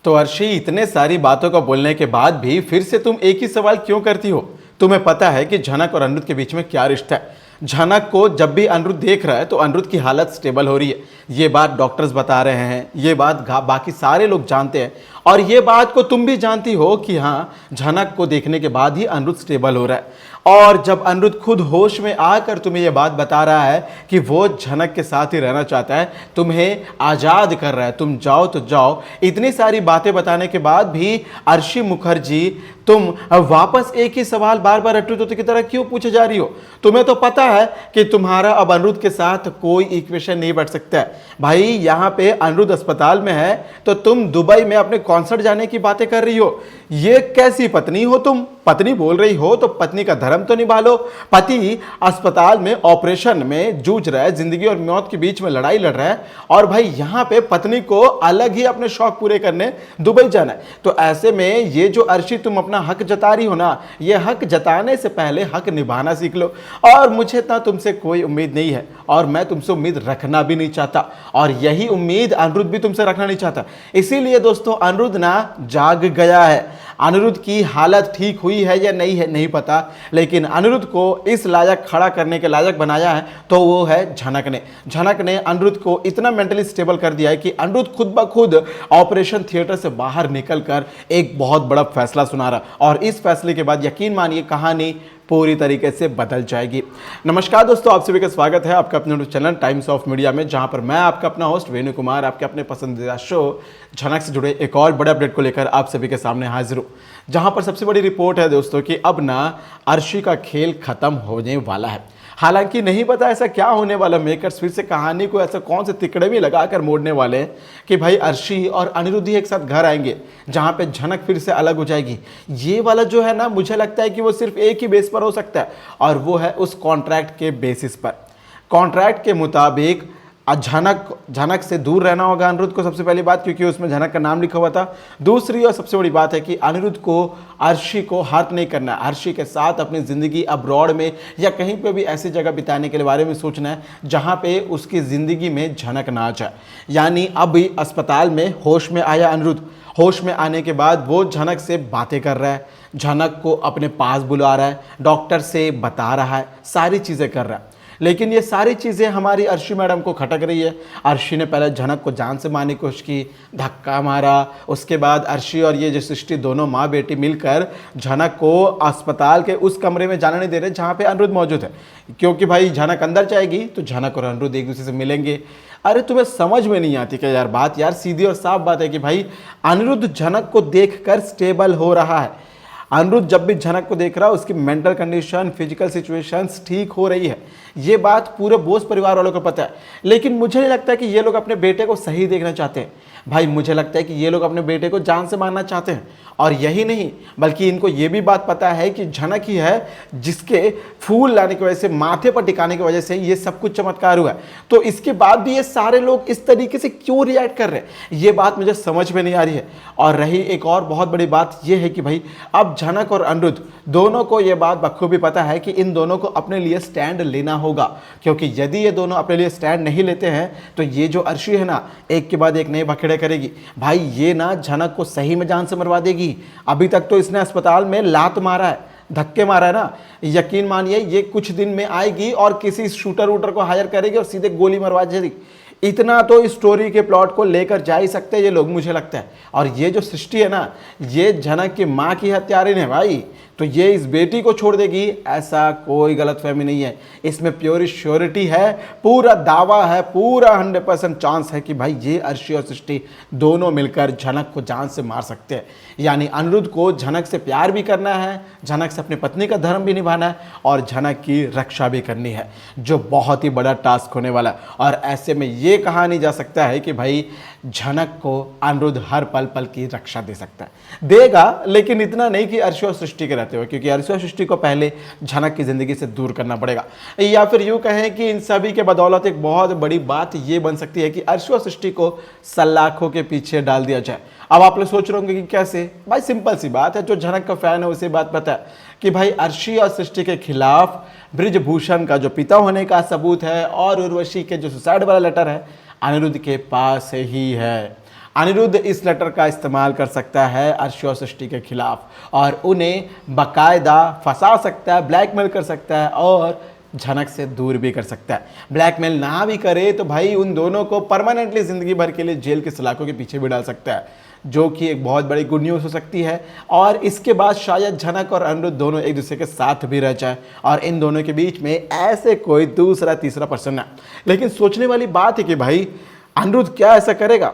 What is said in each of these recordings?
तो अर्शी, इतने सारी बातों को बोलने के बाद भी फिर से तुम एक ही सवाल क्यों करती हो? तुम्हें पता है कि झनक और अनिरुद्ध के बीच में क्या रिश्ता है। झनक को जब भी अनिरुद्ध देख रहा है तो अनिरुद्ध की हालत स्टेबल हो रही है। ये बात डॉक्टर्स बता रहे हैं, ये बात बाकी सारे लोग जानते हैं, और ये बात को तुम भी जानती हो कि हाँ, झनक को देखने के बाद ही अनिरुद्ध स्टेबल हो रहा है। और जब अनिरुद्ध खुद होश में आकर तुम्हें यह बात बता रहा है कि वो झनक के साथ ही रहना चाहता है, तुम्हें आज़ाद कर रहा है, तुम जाओ तो जाओ, इतनी सारी बातें बताने के बाद भी अर्शी मुखर्जी तुम वापस एक ही सवाल बार बार रट्टू तोते की तरह क्यों पूछे जा रही हो? तुम्हें तो पता है कि तुम्हारा अब अनिरुद्ध के साथ कोई इक्वेशन नहीं बैठ सकता है। भाई, यहाँ पे अनिरुद्ध अस्पताल में है तो तुम दुबई में अपने कॉन्सर्ट जाने की बातें कर रही हो। ये कैसी पत्नी हो तुम? पत्नी बोल रही हो तो पत्नी का धर्म तो निभा लो। पति अस्पताल में ऑपरेशन में जूझ रहा है, जिंदगी और मौत के बीच में लड़ाई लड़ रहा है, और भाई यहाँ पे पत्नी को अलग ही अपने शौक पूरे करने दुबई जाना है। तो ऐसे में ये जो अर्शी तुम अपना हक जता रही हो ना, ये हक जताने से पहले हक निभाना सीख लो। और मुझे इतना तुमसे कोई उम्मीद नहीं है, और मैं तुमसे उम्मीद रखना भी नहीं चाहता, और यही उम्मीद अनिरुद्ध भी तुमसे रखना नहीं चाहता। इसीलिए दोस्तों, अनिरुद्ध ना जाग गया है। अनिरुद्ध की हालत ठीक हुई है या नहीं है नहीं पता, लेकिन अनिरुद्ध को इस लायक खड़ा करने के लायक बनाया है तो वो है झनक ने। झनक ने अनिरुद्ध को इतना मेंटली स्टेबल कर दिया है कि अनिरुद्ध खुद ब खुद ऑपरेशन थिएटर से बाहर निकलकर एक बहुत बड़ा फैसला सुना रहा, और इस फैसले के बाद यकीन मानिए कहानी पूरी तरीके से बदल जाएगी। नमस्कार दोस्तों, आप सभी का स्वागत है आपका अपने चैनल टाइम्स ऑफ मीडिया में, जहां पर मैं आपका अपना होस्ट वेणु कुमार आपके अपने पसंदीदा शो झनक से जुड़े एक और बड़े अपडेट को लेकर आप सभी के सामने हाजिर हूं। जहां पर सबसे बड़ी रिपोर्ट है दोस्तों कि अब ना अर्शी का खेल खत्म होने वाला है। हालांकि नहीं पता ऐसा क्या होने वाला, मेकर्स फिर से कहानी को ऐसा कौन से तिकड़े में लगाकर मोड़ने वाले हैं कि भाई अर्शी और अनिरुद्ध ही एक साथ घर आएंगे, जहां पे झनक फिर से अलग हो जाएगी। ये वाला जो है ना, मुझे लगता है कि वो सिर्फ एक ही बेस पर हो सकता है, और वो है उस कॉन्ट्रैक्ट के बेसिस पर। कॉन्ट्रैक्ट के मुताबिक झनक से दूर रहना होगा अनिरुद्ध को, सबसे पहली बात, क्योंकि उसमें झनक का नाम लिखा हुआ था। दूसरी और सबसे बड़ी बात है कि अनिरुद्ध को अर्शी को हर्ट नहीं करना है। अर्शी के साथ अपनी ज़िंदगी अब्रॉड में या कहीं पे भी ऐसी जगह बिताने के बारे में सोचना है जहाँ पे उसकी ज़िंदगी में झनक ना आ जाए। यानी अभी अस्पताल में होश में आया अनिरुद्ध, होश में आने के बाद वो झनक से बातें कर रहा है, झनक को अपने पास बुला रहा है, डॉक्टर से बता रहा है, सारी चीज़ें कर रहा है। लेकिन ये सारी चीज़ें हमारी अर्शी मैडम को खटक रही है। अर्शी ने पहले झनक को जान से मारने की कोशिश की, धक्का मारा, उसके बाद अर्शी और ये जो सृष्टि दोनों माँ बेटी मिलकर झनक को अस्पताल के उस कमरे में जाने नहीं दे रहे जहाँ पे अनिरुद्ध मौजूद है, क्योंकि भाई झनक अंदर जाएगी तो झनक और अनिरुद्ध एक दूसरे से मिलेंगे। अरे तुम्हें समझ में नहीं आती क्या यार बात? यार सीधी और साफ बात है कि भाई अनिरुद्ध झनक को देखकर स्टेबल हो रहा है। अनिरुद्ध जब भी झनक को देख रहा है उसकी मेंटल कंडीशन, फिजिकल सिचुएशंस ठीक हो रही है। ये बात पूरे बोस परिवार वालों को पता है, लेकिन मुझे नहीं लगता कि ये लोग अपने बेटे को सही देखना चाहते हैं। भाई मुझे लगता है कि ये लोग अपने बेटे को जान से मारना चाहते हैं, और यही नहीं बल्कि इनको ये भी बात पता है कि झनक ही है जिसके फूल लाने की वजह से, माथे पर टिकाने की वजह से ये सब कुछ चमत्कार हुआ है। तो इसके बाद भी ये सारे लोग इस तरीके से क्यों रिएक्ट कर रहे हैं, ये बात मुझे समझ में नहीं आ रही है। और रही एक और बहुत बड़ी बात ये है कि भाई अब झनक और अनिरुद्ध दोनों को ये बात बखूबी पता है कि इन दोनों को अपने लिए स्टैंड लेना होगा, क्योंकि यदि ये दोनों अपने लिए स्टैंड नहीं लेते हैं तो ये जो अर्शी है ना, एक के बाद एक नए बखेड़े करेगी। भाई ये ना झनक को सही में जान से मरवा देगी। अभी तक तो इसने अस्पताल में लात मारा है, धक्के मारा है ना, यकीन मानिए ये कुछ दिन में आएगी और किसी शूटर वूटर को हायर करेगी और सीधे गोली मरवा देगी। इतना तो इस स्टोरी के प्लॉट को लेकर जा ही सकते हैं ये लोग, मुझे लगता है। और ये जो सृष्टि है ना, ये झनक की माँ की हत्यारिन है भाई, तो ये इस बेटी को छोड़ देगी ऐसा कोई गलतफहमी नहीं है। इसमें प्योर श्योरिटी है, पूरा दावा है, पूरा 100% चांस है कि भाई ये अर्शी और सृष्टि दोनों मिलकर झनक को जान से मार सकते हैं। यानी अनिरुद्ध को झनक से प्यार भी करना है, झनक से अपनी पत्नी का धर्म भी निभाना है, और झनक की रक्षा भी करनी है, जो बहुत ही बड़ा टास्क होने वाला है। और ऐसे में ये कहा नहीं जा सकता है कि भाई झनक को अनिरुद्ध हर पल पल की रक्षा दे सकता है, देगा, लेकिन इतना नहीं कि अर्शी और सृष्टि के रहते हुए, क्योंकि अर्शी और सृष्टि को पहले झनक की जिंदगी से दूर करना पड़ेगा। या फिर यूं कहें कि इन सभी के बदौलत एक बहुत बड़ी बात ये बन सकती है कि अर्शी और सृष्टि को सलाखों के पीछे डाल दिया जाए। अब आप लोग सोच रहे होंगे कि कैसे? भाई सिंपल सी बात है, जो झनक का फैन है उसे बात पता है कि भाई अर्शी और सृष्टि के खिलाफ बृजभूषण का जो पिता होने का सबूत है और उर्वशी के जो सुसाइड वाला लेटर है अनिरुद्ध के पास ही है। अनिरुद्ध इस लेटर का इस्तेमाल कर सकता है अर्शी और सृष्टि के खिलाफ और उन्हें बाकायदा फंसा सकता है, ब्लैकमेल कर सकता है और झनक से दूर भी कर सकता है। ब्लैकमेल ना भी करे तो भाई उन दोनों को परमानेंटली ज़िंदगी भर के लिए जेल की सलाखों के पीछे भी डाल सकता है, जो कि एक बहुत बड़ी गुड न्यूज़ हो सकती है। और इसके बाद शायद झनक और अनिरुद्ध दोनों एक दूसरे के साथ भी रह जाए और इन दोनों के बीच में ऐसे कोई दूसरा तीसरा पर्सन ना। लेकिन सोचने वाली बात है कि भाई अनिरुद्ध क्या ऐसा करेगा,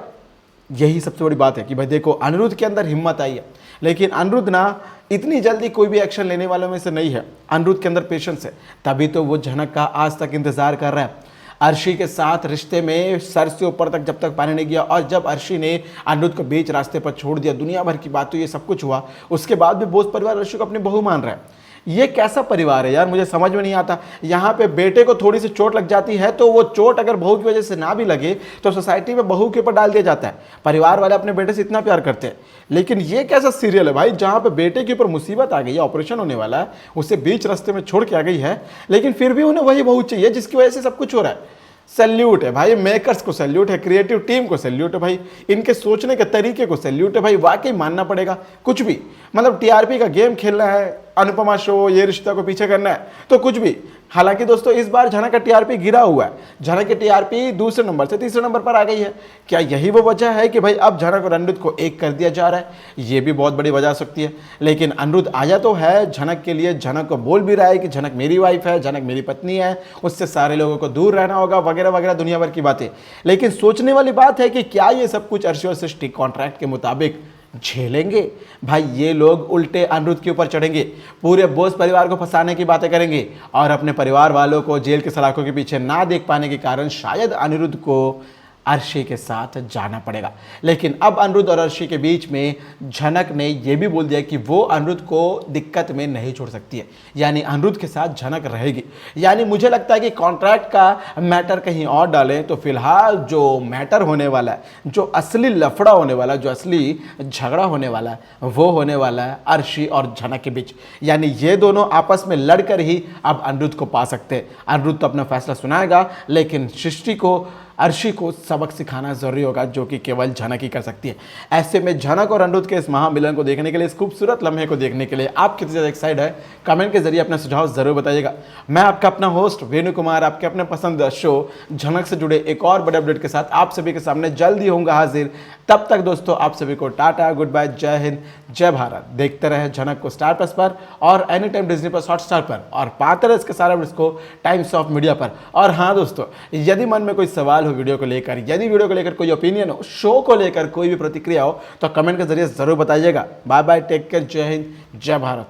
यही सबसे बड़ी बात है कि भाई देखो अनिरुद्ध के अंदर हिम्मत आई है, लेकिन अनिरुद्ध ना इतनी जल्दी कोई भी एक्शन लेने वालों में से नहीं है। अनिरुद्ध के अंदर पेशेंस है, तभी तो वो झनक का आज तक इंतजार कर रहा है। अर्शी के साथ रिश्ते में सर से ऊपर तक जब तक पानी नहीं गया और जब अर्शी ने अनिरुद्ध को बीच रास्ते पर छोड़ दिया, दुनिया भर की बात तो ये सब कुछ हुआ, उसके बाद भी बोस परिवार अर्शी को अपनी बहू मान रहा है। ये कैसा परिवार है यार, मुझे समझ में नहीं आता। यहाँ पे बेटे को थोड़ी सी चोट लग जाती है तो वो चोट अगर बहू की वजह से ना भी लगे तो सोसाइटी में बहू के ऊपर डाल दिया जाता है। परिवार वाले अपने बेटे से इतना प्यार करते हैं, लेकिन ये कैसा सीरियल है भाई जहाँ पे बेटे के ऊपर मुसीबत आ गई है, ऑपरेशन होने वाला है, उसे बीच रास्ते में छोड़ के आ गई है, लेकिन फिर भी उन्हें वही बहू चाहिए जिसकी वजह से सब कुछ हो रहा है। सैल्यूट है भाई, मेकर्स को सैल्यूट है, क्रिएटिव टीम को सैल्यूट है भाई, इनके सोचने के तरीके को सैल्यूट है भाई, वाकई मानना पड़ेगा। कुछ भी मतलब टीआरपी का गेम खेलना है, अनुपमा शो, ये रिश्ता को पीछे करना है तो कुछ भी। हालांकि दोस्तों इस बार झनक का टीआरपी गिरा हुआ है, झनक की टीआरपी दूसरे नंबर से तीसरे नंबर पर आ गई है। क्या यही वो वजह है कि भाई अब झनक और अनिरुद्ध को एक कर दिया जा रहा है? ये भी बहुत बड़ी वजह हो सकती है। लेकिन अनिरुद्ध आया तो है झनक के लिए, झनक को बोल भी रहा है कि झनक मेरी वाइफ है, झनक मेरी पत्नी है, उससे सारे लोगों को दूर रहना होगा, वगैरह वगैरह दुनिया भर की बातें। लेकिन सोचने वाली बात है कि क्या ये सब कुछ अर्शी और सृष्टि कॉन्ट्रैक्ट के मुताबिक झेलेंगे? भाई ये लोग उल्टे अनिरुद्ध के ऊपर चढ़ेंगे, पूरे बोस परिवार को फंसाने की बातें करेंगे और अपने परिवार वालों को जेल के सलाखों के पीछे ना देख पाने के कारण शायद अनिरुद्ध को अर्शी के साथ जाना पड़ेगा। लेकिन अब अनिरुद्ध और अर्शी के बीच में झनक ने यह भी बोल दिया कि वो अनिरुद्ध को दिक्कत में नहीं छोड़ सकती है, यानी अनिरुद्ध के साथ झनक रहेगी। यानी मुझे लगता है कि कॉन्ट्रैक्ट का मैटर कहीं और डालें तो फिलहाल जो मैटर होने वाला है, जो असली लफड़ा होने वाला है, जो असली झगड़ा होने वाला है, वो होने वाला है अर्शी और झनक के बीच। यानी ये दोनों आपस में लड़कर ही अब अनिरुद्ध को पा सकते हैं। अनिरुद्ध तो अपना फैसला सुनाएगा, लेकिन सृष्टि को, अर्शी को सबक सिखाना जरूरी होगा, जो कि केवल झनक ही कर सकती है। ऐसे में झनक और अनिरुद्ध के इस महामिलन को देखने के लिए, इस खूबसूरत लम्हे को देखने के लिए आप कितने ज़्यादा एक्साइटेड है, कमेंट के जरिए अपना सुझाव जरूर बताइएगा। मैं आपका अपना होस्ट वेणु कुमार, आपके अपने पसंद शो झनक से जुड़े एक और बड़े अपडेट के साथ आप सभी के सामने जल्दी होऊंगा हाजिर। तब तक दोस्तों आप सभी को टाटा, गुड बाय, जय हिंद, जय भारत। देखते रहे झनक को स्टार प्लस पर और any time Disney plus Hotstar पर, और पाते रहे इसके सारे वीडियोस को टाइम्स ऑफ मीडिया पर। और हाँ दोस्तों, यदि मन में कोई सवाल हो वीडियो को लेकर, यदि वीडियो को लेकर कोई ओपिनियन हो, शो को लेकर कोई भी प्रतिक्रिया हो, तो कमेंट के जरिए जरूर बताइएगा। बाय बाय, टेक केयर, जय हिंद, जय भारत।